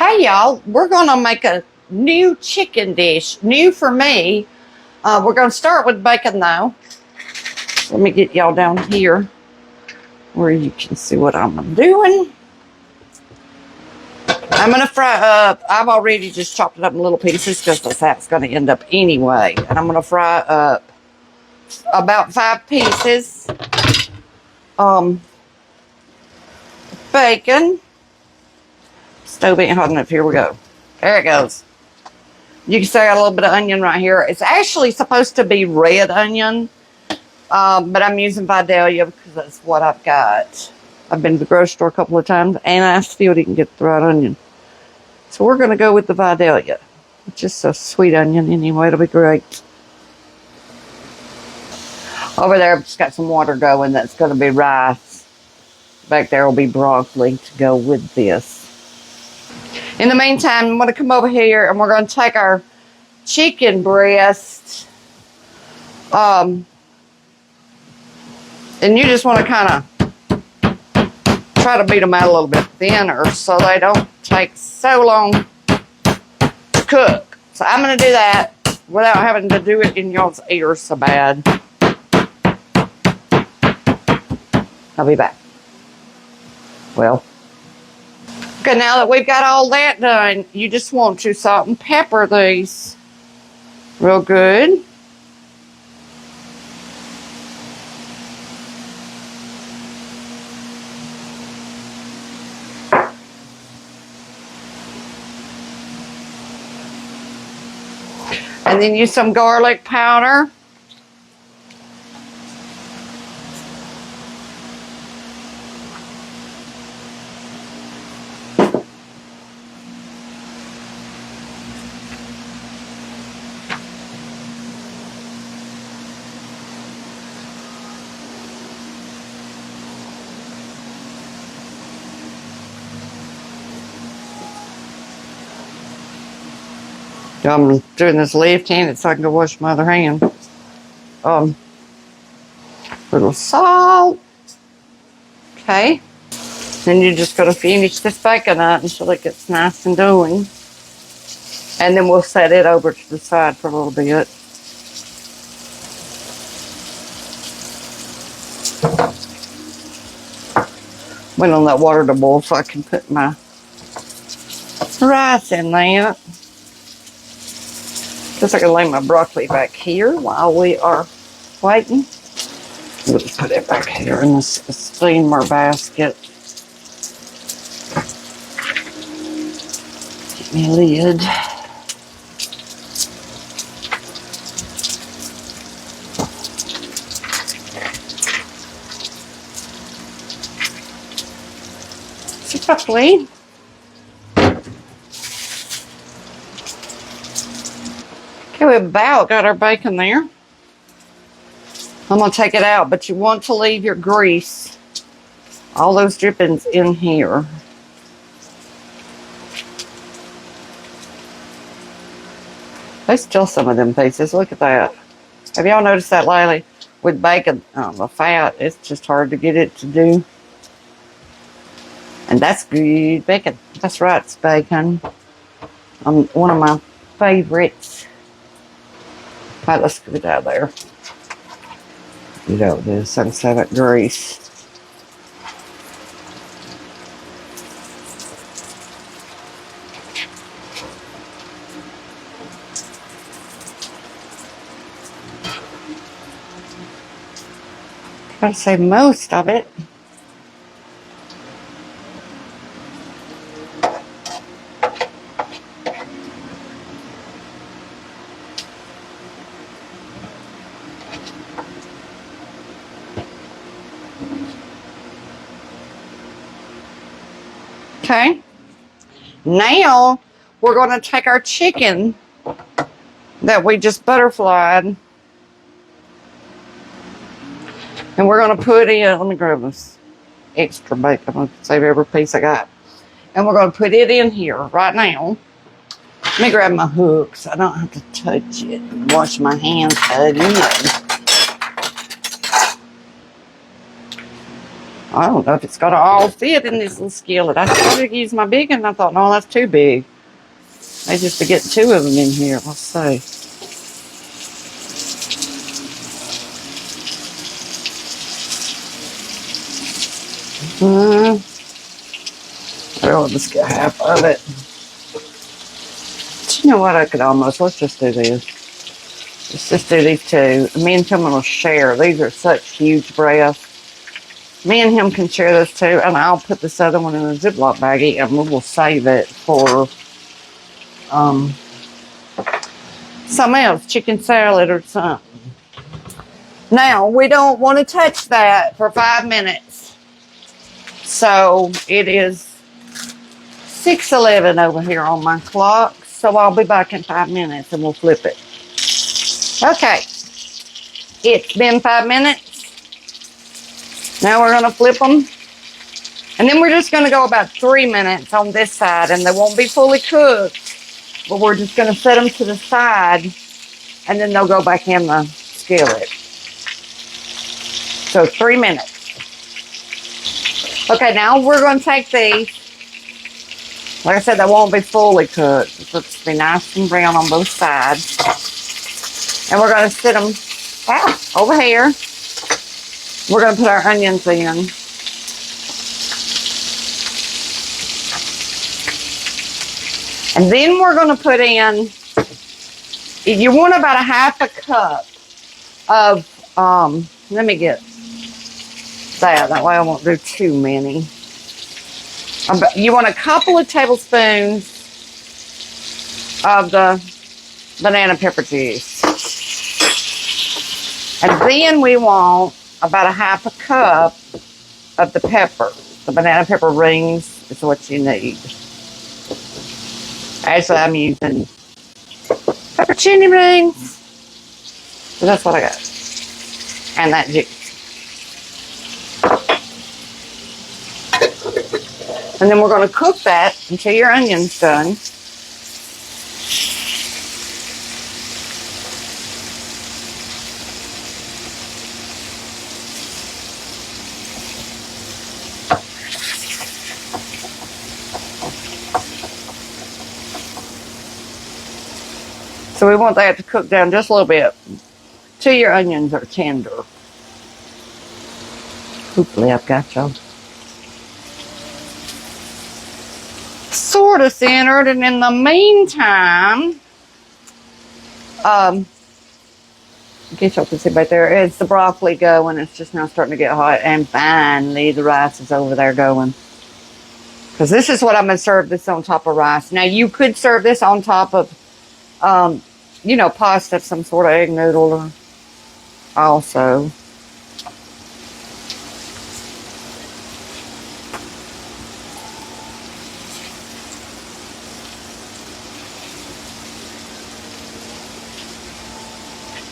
Hey y'all, we're gonna make a new chicken dish, new for me. We're gonna start with bacon though. Let me get y'all down here where you can see what I'm doing. I'm gonna fry up, I've already just chopped it up in little pieces because that's how it's gonna end up anyway. And I'm gonna fry up about 5 pieces. Bacon. Stove ain't hot enough, here we go. There it goes. You can see I got a little bit of onion right here. It's actually supposed to be red onion, but I'm using Vidalia because that's what I've got. I've been to the grocery store a couple of times, and I still didn't get the right onion. So we're going to go with the Vidalia. It's just a sweet onion anyway. It'll be great. Over there, I've just got some water going. That's going to be rice. Back there will be broccoli to go with this. In the meantime, I'm going to come over here and we're going to take our chicken breast. And you just want to kind of try to beat them out a little bit thinner so they don't take so long to cook. So I'm going to do that without having to do it in y'all's ears so bad. I'll be back. Well. Okay, now that we've got all that done, you just want to salt and pepper these real good. And then use some garlic powder. I'm doing this left-handed so I can go wash my other hand. Little salt. Okay. Then you're just going to finish this bacon up until it gets nice and doughy. And then we'll set it over to the side for a little bit. Wait on that water to boil so I can put my rice in there. Guess I can lay my broccoli back here while we are waiting. We'll just put it back here in the steamer basket. Get me a lid. So broccoli. Okay, we about got our bacon there. I'm going to take it out, but you want to leave your grease, all those drippings in here. There's still some of them pieces. Look at that. Have y'all noticed that lately? With bacon, the fat, it's just hard to get it to do. And that's good bacon. That's right, it's bacon. One of my favorites. All right, let's get it out of there. Get out this. I can save that grease. Try to save most of it. Okay, now we're going to take our chicken that we just butterflied and we're going to put in, let me grab this extra bacon, I'm going to save every piece I got. And we're going to put it in here right now. Let me grab my hook so I don't have to touch it and wash my hands again. I don't know if it's got to all fit in this little skillet. I started to use my big one, and I thought, no, that's too big. I just to get 2 of them in here. Let's see. I'll just get half of it. But you know what? I could almost, let's just do this. Let's just do these 2. Me and Tim will share. These are such huge breasts. Me and him can share this 2, and I'll put this other one in a Ziploc baggie, and we will save it for something else, chicken salad or something. Now, we don't want to touch that for 5 minutes. So, it is 6:11 over here on my clock. So, I'll be back in 5 minutes, and we'll flip it. Okay. It's been 5 minutes. Now we're going to flip them. And then we're just going to go about 3 minutes on this side. And they won't be fully cooked. But we're just going to set them to the side. And then they'll go back in the skillet. So 3 minutes. Okay, now we're going to take these. Like I said, they won't be fully cooked. Let's be nice and brown on both sides. And we're going to sit them over here. We're going to put our onions in. And then we're going to put in, you want about a half a cup of, let me get that way I won't do too many. You want a couple of tablespoons of the banana pepper juice. And then we want about a half a cup of the pepper. The banana pepper rings is what you need. Actually, I'm using pepperoncini rings. So that's what I got. And that juice. And then we're going to cook that until your onion's done. So we want that to cook down just a little bit till your onions are tender. Hopefully I've got y'all sort of centered, and in the meantime, I guess y'all can see right there, it's the broccoli going. It's just now starting to get hot, and finally the rice is over there going. Because this is what I'm going to serve this on top of rice. Now you could serve this on top of, you know, pasta, some sort of egg noodle or also.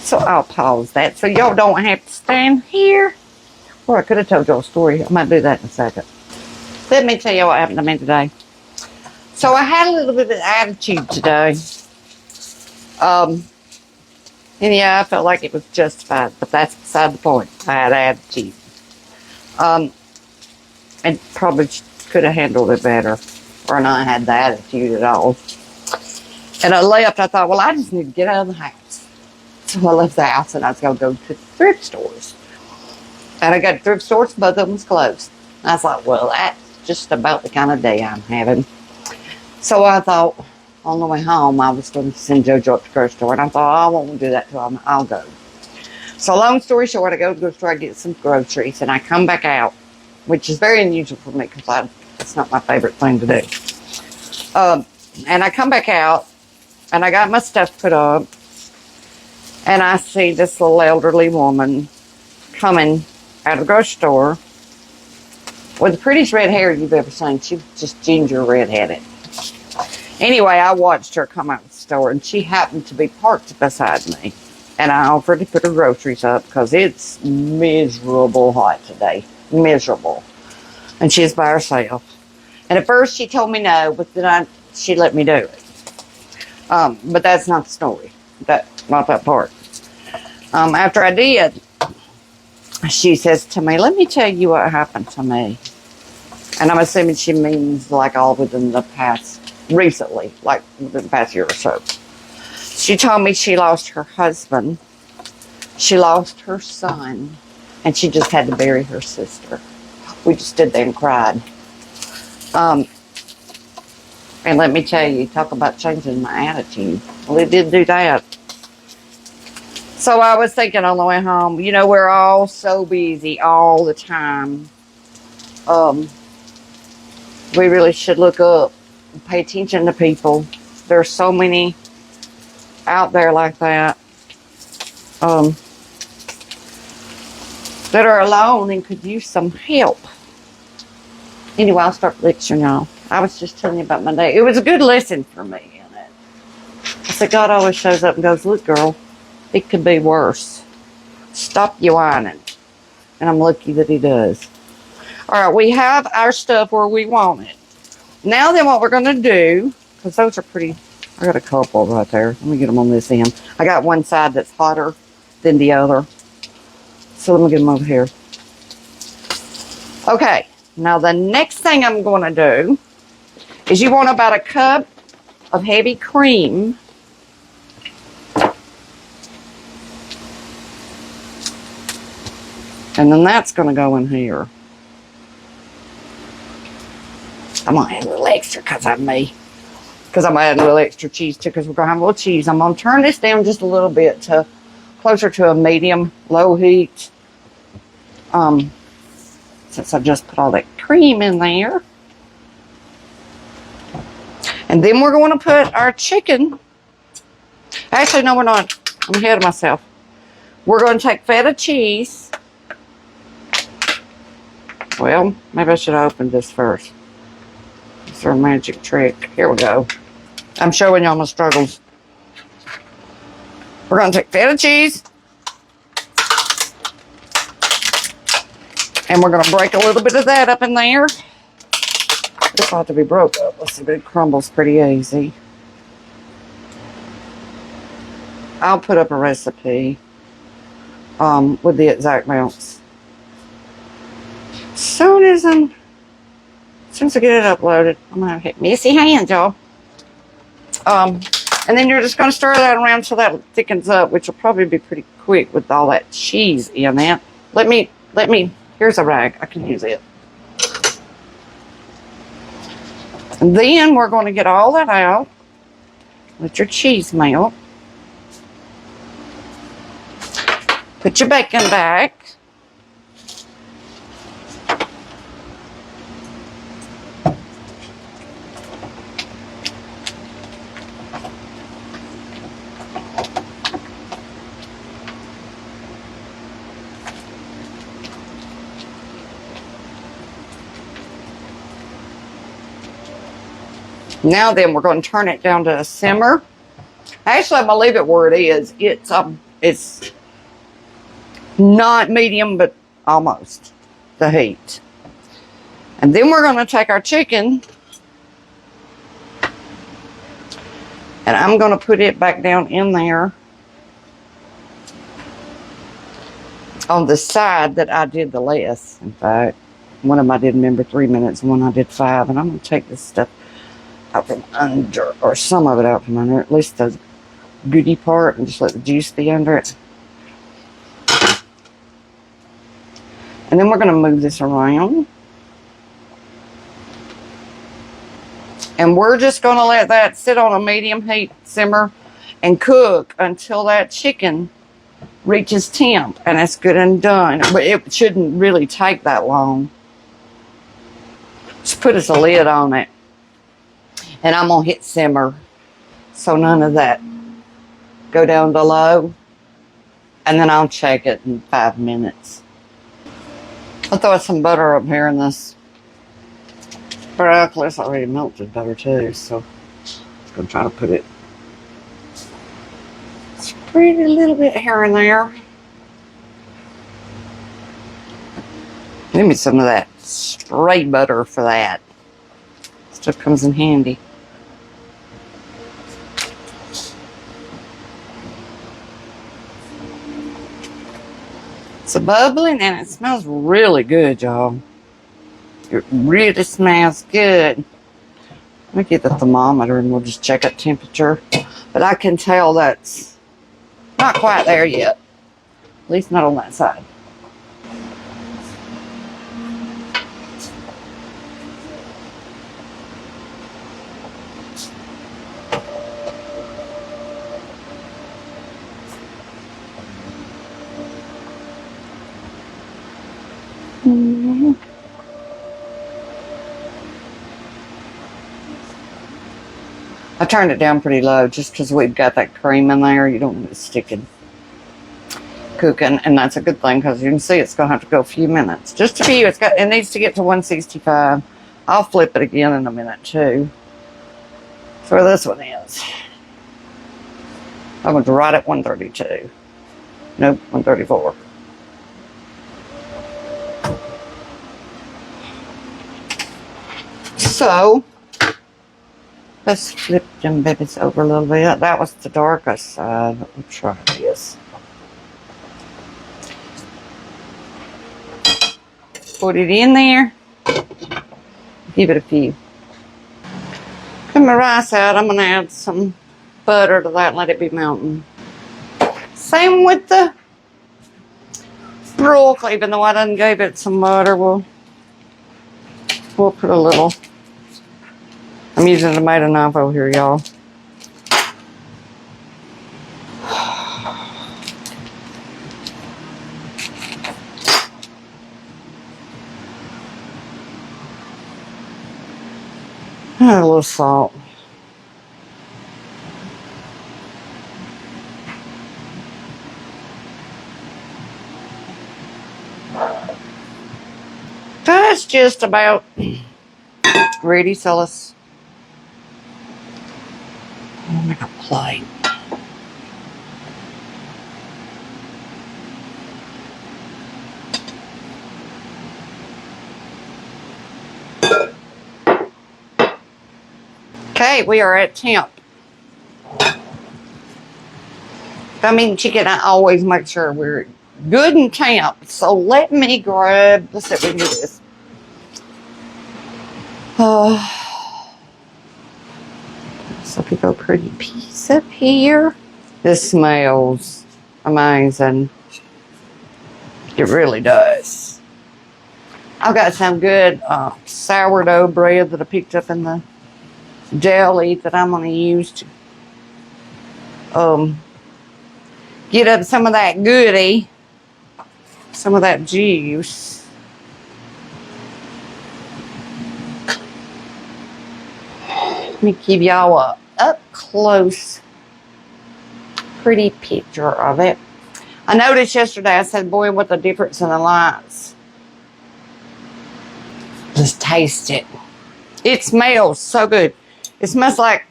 So I'll pause that so y'all don't have to stand here. Or I could have told y'all a story. I might do that in a second. Let me tell you what happened to me today. So I had a little bit of attitude today. And yeah, I felt like it was justified, but that's beside the point. I had attitude. And probably could have handled it better, or not had the attitude at all. And I left. I thought, well, I just need to get out of the house. So I left the house and I was going to go to thrift stores. And I got to thrift stores, both of them was closed. I was like, well, that's just about the kind of day I'm having. So I thought, on the way home, I was going to send JoJo up to the grocery store. And I thought, I won't do that till I'll go. So long story short, I go to the grocery store, I get some groceries, and I come back out, which is very unusual for me because it's not my favorite thing to do. And I come back out, and I got my stuff put up, and I see this little elderly woman coming out of the grocery store with the prettiest red hair you've ever seen. She was just ginger red-headed. Anyway, I watched her come out of the store, and she happened to be parked beside me. And I offered to put her groceries up because it's miserable hot today. Miserable. And she's by herself. And at first she told me no, but then she let me do it. But that's not the story. Not that part. After I did, she says to me, let me tell you what happened to me. And I'm assuming she means like all within the past, recently, like within the past year or so. She told me she lost her husband, she lost her son, and she just had to bury her sister. We just stood there and cried. And let me tell you, talk about changing my attitude. Well, it did do that. So I was thinking on the way home, you know, we're all so busy all the time. We really should look up and pay attention to people. There's so many out there like that that are alone and could use some help. Anyway, I'll start lecturing y'all. I was just telling you about my day. It was a good lesson for me in it. I said, God always shows up and goes, look, girl, it could be worse. Stop you whining. And I'm lucky that he does. All right, we have our stuff where we want it. Now then what we're going to do, because those are pretty, I got a couple right there. Let me get them on this end. I got one side that's hotter than the other. So let me get them over here. Okay, now the next thing I'm going to do is you want about a cup of heavy cream. And then that's going to go in here. I'm going to add a little extra because I'm me. Because I'm adding a little extra cheese too, because we're going to have a little cheese. I'm going to turn this down just a little bit to closer to a medium, low heat. Since I just put all that cream in there. And then we're going to put our chicken. Actually, no, we're not. I'm ahead of myself. We're going to take feta cheese. Well, maybe I should have opened this first. It's our magic trick. Here we go. I'm showing y'all my struggles. We're going to take feta cheese. And we're going to break a little bit of that up in there. This ought to be broke up. Let's see, but it crumbles pretty easy. I'll put up a recipe with the exact amounts. As soon as I get it uploaded, I'm going to hit messy hands, y'all. And then you're just going to stir that around so that thickens up, which will probably be pretty quick with all that cheese in it. Let me, here's a rag. I can use it. And then we're going to get all that out. Let your cheese melt. Put your bacon back. Now then, we're going to turn it down to a simmer. Actually, I'm going to leave it where it is. It's not medium, but almost the heat. And then we're going to take our chicken, and I'm going to put it back down in there on the side that I did the less. In fact, one of them I did, remember, 3 minutes, and one I did 5. And I'm going to take this stuff out from under, or some of it out from under, at least the goody part, and just let the juice be under it. And then we're going to move this around. And we're just going to let that sit on a medium heat simmer and cook until that chicken reaches temp. And it's good and done. But it shouldn't really take that long. Just put us a lid on it. And I'm going to hit simmer. So none of that. Go down to low. And then I'll check it in 5 minutes. I'll throw some butter up here in this. Broccoli is already melted butter too, so I'm going to try to put it. Spread a little bit here and there. Give me some of that stray butter for that. Stuff comes in handy. It's It's bubbling and it smells really good, y'all. It really smells good. Let me get the thermometer and we'll just check its temperature. But I can tell that's not quite there yet. At least not on that side. I turned it down pretty low just because we've got that cream in there. You don't want it sticking, cooking, and that's a good thing because you can see it's going to have to go a few minutes. Just a few. It needs to get to 165. I'll flip it again in a minute too. So where this one is. I went right at 132. Nope, 134. So let's flip them babies over a little bit. That was the darkest side. Let me try this. Put it in there. Give it a few. Cut my rice out. I'm going to add some butter to that and let it be melting. Same with the broccoli. Even though I done gave it some butter, we'll put a little. I'm using a tomato knife over here, y'all. Add a little salt. That's just about ready, so let's make a plate. Okay, we are at temp. I mean, chicken, I always make sure we're good and temp. So let me grab, let's see if we can do this. So we go pretty piece up here. This smells amazing. It really does. I've got some good sourdough bread that I picked up in the deli that I'm going to use to get up some of that goodie, some of that juice. Let me give y'all a up close, pretty picture of it. I noticed yesterday, I said, boy, what the difference in the lights. Just taste it. It smells so good. It smells like,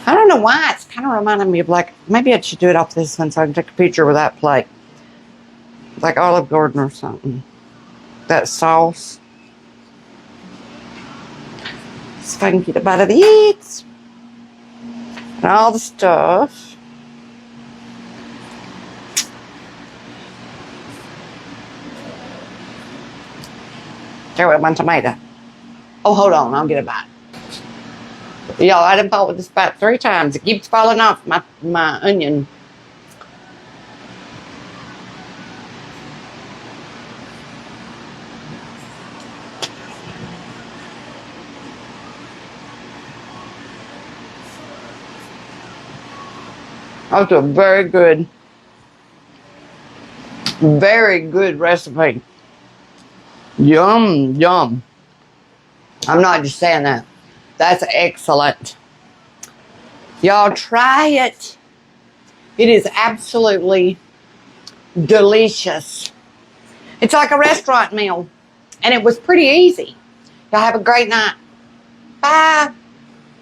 I don't know why, it's kind of reminding me of like, maybe I should do it off this one so I can take a picture with that plate. Like Olive Garden or something. That sauce. See if I can get a bite of these. And all the stuff. There went one tomato. Oh, hold on, I'll get a bite. Y'all, I done fought with this about 3 times. It keeps falling off my onion. That's a very good recipe. Yum, yum. I'm not just saying that. That's excellent. Y'all try it. It is absolutely delicious. It's like a restaurant meal. And it was pretty easy. Y'all have a great night. Bye.